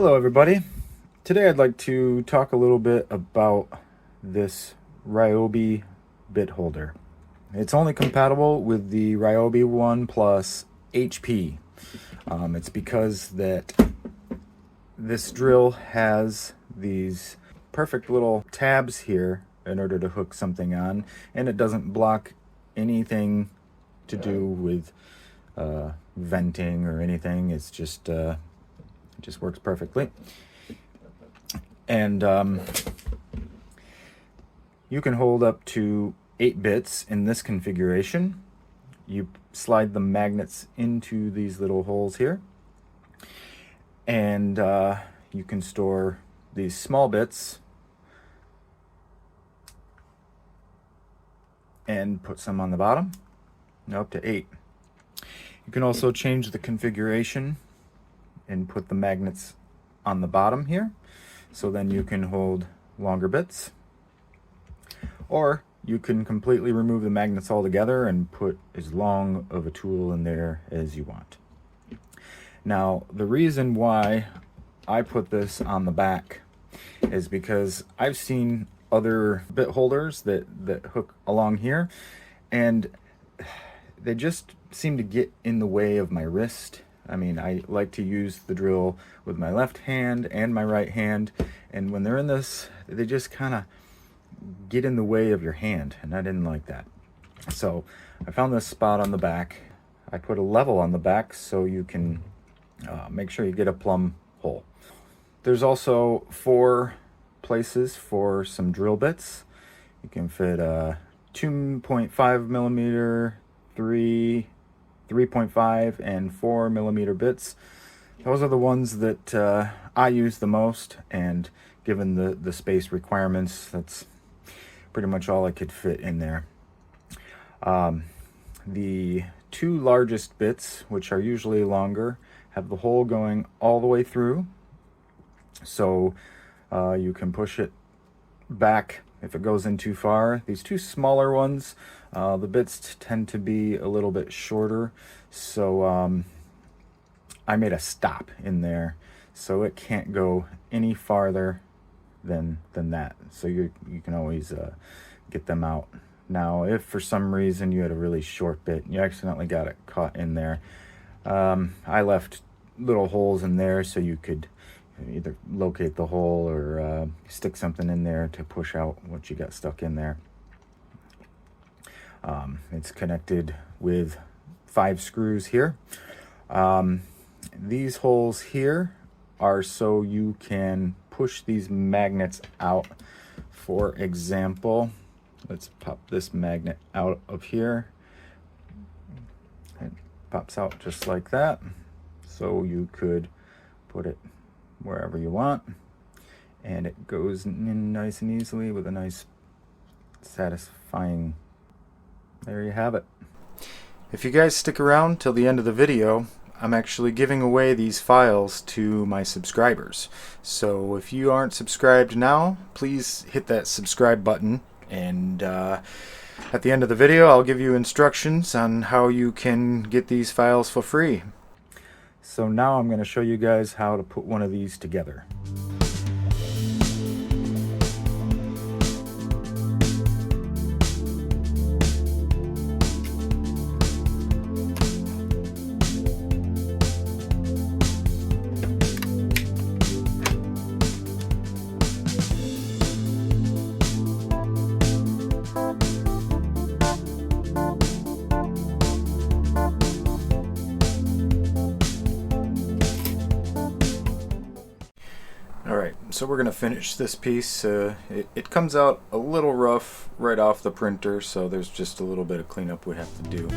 Hello everybody. Today I'd like to talk a little bit about this Ryobi bit holder. It's only compatible with the Ryobi One Plus HP. It's because that this drill has these perfect little tabs here in order to hook something on, and it doesn't block anything to do with venting or anything. It's just it just works perfectly. And you can hold up to 8 bits in this configuration. You slide the magnets into these little holes here, and you can store these small bits and put some on the bottom, up to 8. You can also change the configuration and put the magnets on the bottom here, so then you can hold longer bits, or you can completely remove the magnets altogether and put as long of a tool in there as you want. Now, the reason why I put this on the back is because I've seen other bit holders that hook along here, and they just seem to get in the way of my wrist. I mean, I like to use the drill with my left hand and my right hand, and when they're in this, they just kind of get in the way of your hand, and I didn't like that. So I found this spot on the back. I put a level on the back so you can make sure you get a plumb hole. There's also 4 places for some drill bits. You can fit a 2.5 millimeter, 3.5 and 4 millimeter bits. Those are the ones that I use the most, and given the space requirements, that's pretty much all I could fit in there. The 2 largest bits, which are usually longer, have the hole going all the way through, so you can push it back if it goes in too far. These 2 smaller ones, the bits tend to be a little bit shorter, so I made a stop in there so it can't go any farther than that, so you can always get them out. Now, if for some reason you had a really short bit and you accidentally got it caught in there, I left little holes in there so you could either locate the hole or stick something in there to push out what you got stuck in there. It's connected with 5 screws here. These holes here are so you can push these magnets out. For example, let's pop this magnet out of here. It pops out just like that, so you could put it wherever you want, and it goes in nice and easily with a nice satisfying. There you have it. If you guys stick around till the end of the video, I'm actually giving away these files to my subscribers. So if you aren't subscribed now, please hit that subscribe button, and at the end of the video I'll give you instructions on how you can get these files for free. So now I'm going to show you guys how to put one of these together. Alright, so we're going to finish this piece. It comes out a little rough right off the printer, so there's just a little bit of cleanup we have to do.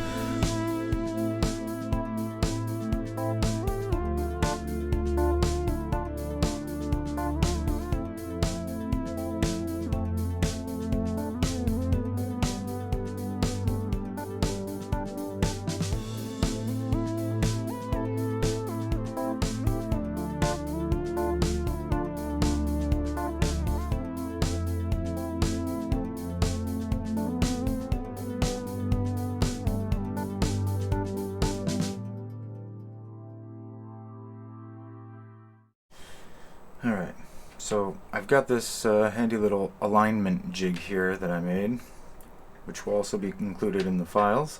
Alright, so I've got this handy little alignment jig here that I made, which will also be included in the files.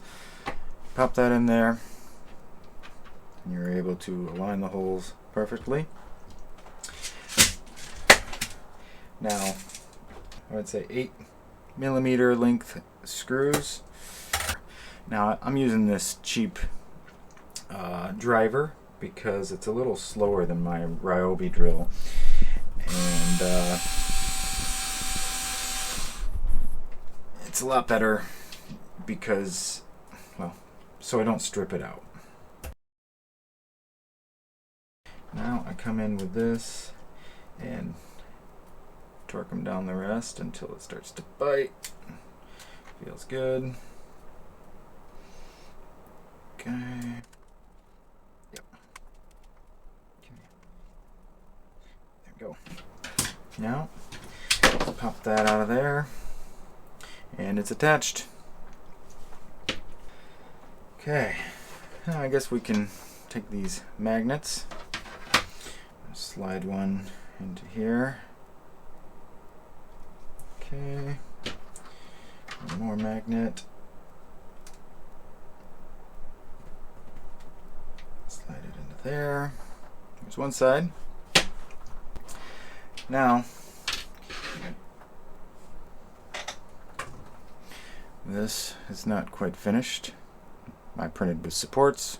Pop that in there, and you're able to align the holes perfectly. Now, I would say 8mm length screws. Now, I'm using this cheap driver because it's a little slower than my Ryobi drill, and it's a lot better because, well, so I don't strip it out. Now I come in with this and torque them down the rest until it starts to bite. Feels good. Okay. Yep. Okay. There we go. Now, pop that out of there, and it's attached. Okay. Now I guess we can take these magnets, slide one into here. Okay. One more magnet. Slide it into there. There's one side. Now, this is not quite finished. I printed with supports,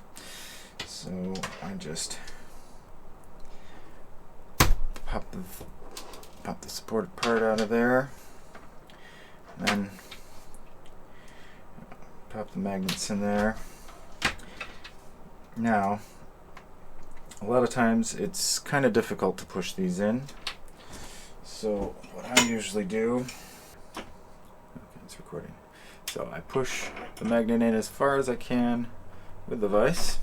so I just pop the supported part out of there, and then pop the magnets in there. Now, a lot of times it's kind of difficult to push these in, so what I usually do, okay, it's recording, so I push the magnet in as far as I can with the vise,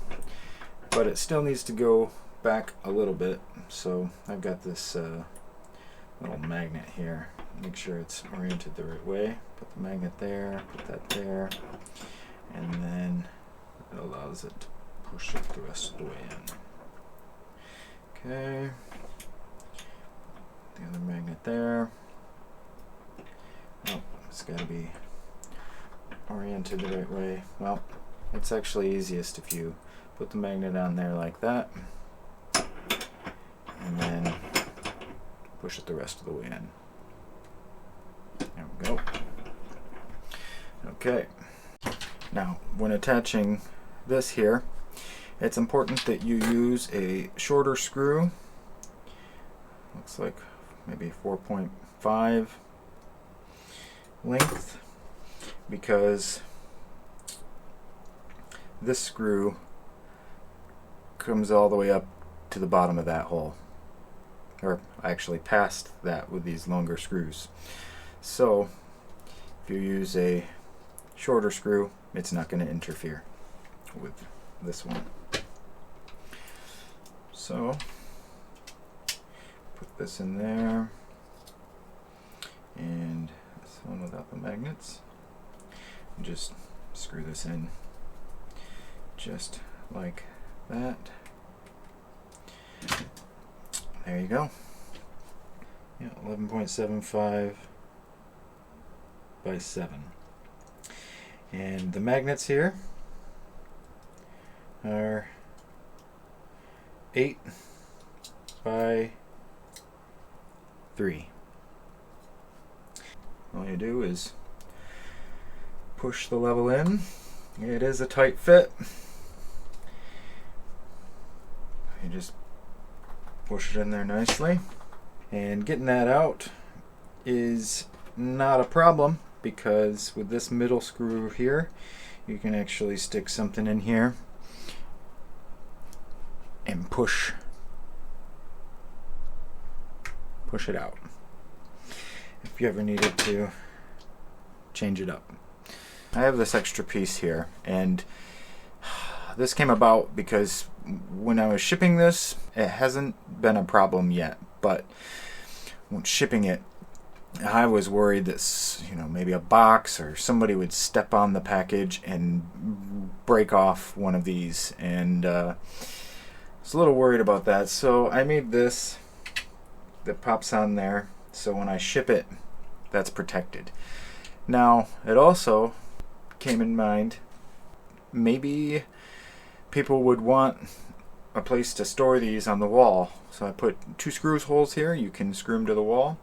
but it still needs to go back a little bit, so I've got this little magnet here. Make sure it's oriented the right way. Put the magnet there, put that there, and then it allows it to push it the rest of the way in. Okay, the other magnet there. Oh, it's got to be oriented the right way. Well, it's actually easiest if you put the magnet on there like that, and then push it the rest of the way in. There we go. Okay. Now, when attaching this here, it's important that you use a shorter screw. Looks like maybe 4.5 length, because this screw comes all the way up to the bottom of that hole, or actually past that with these longer screws. So if you use a shorter screw, it's not going to interfere with this one. So put this in there, and this one without the magnets, and just screw this in just like that. There you go. Yeah, 11.75 by 7. And the magnets here are 8 by 3. All you do is push the level in. It is a tight fit. You just push it in there nicely, and getting that out is not a problem, because with this middle screw here you can actually stick something in here and push it out if you ever needed to change it up. I have this extra piece here, and this came about because when I was shipping this, it hasn't been a problem yet, but when shipping it, I was worried that, you know, maybe a box or somebody would step on the package and break off one of these, and I was a little worried about that. So I made this that pops on there, so when I ship it, that's protected. Now, it also came in mind, maybe people would want a place to store these on the wall. So I put 2 screw holes here. You can screw them to the wall,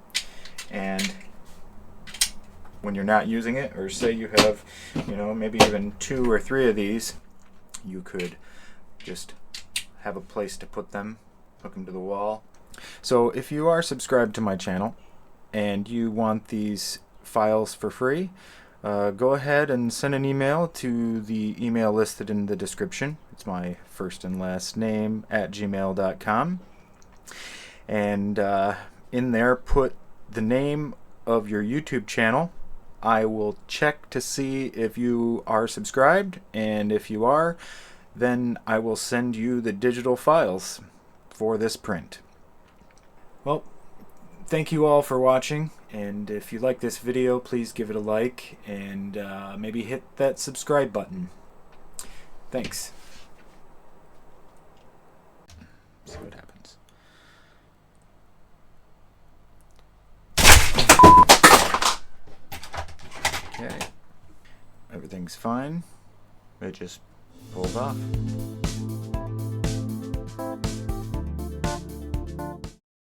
and when you're not using it, or say you have, you know, maybe even 2 or 3 of these, you could just have a place to put them, hook them to the wall. So if you are subscribed to my channel and you want these files for free, go ahead and send an email to the email listed in the description. It's my first and last name @gmail.com, and in there put the name of your YouTube channel. I will check to see if you are subscribed, and if you are, then I will send you the digital files for this print. Well, thank you all for watching, and if you like this video, please give it a like, and maybe hit that subscribe button. Thanks. See what happens. Okay, everything's fine. It just pulled off.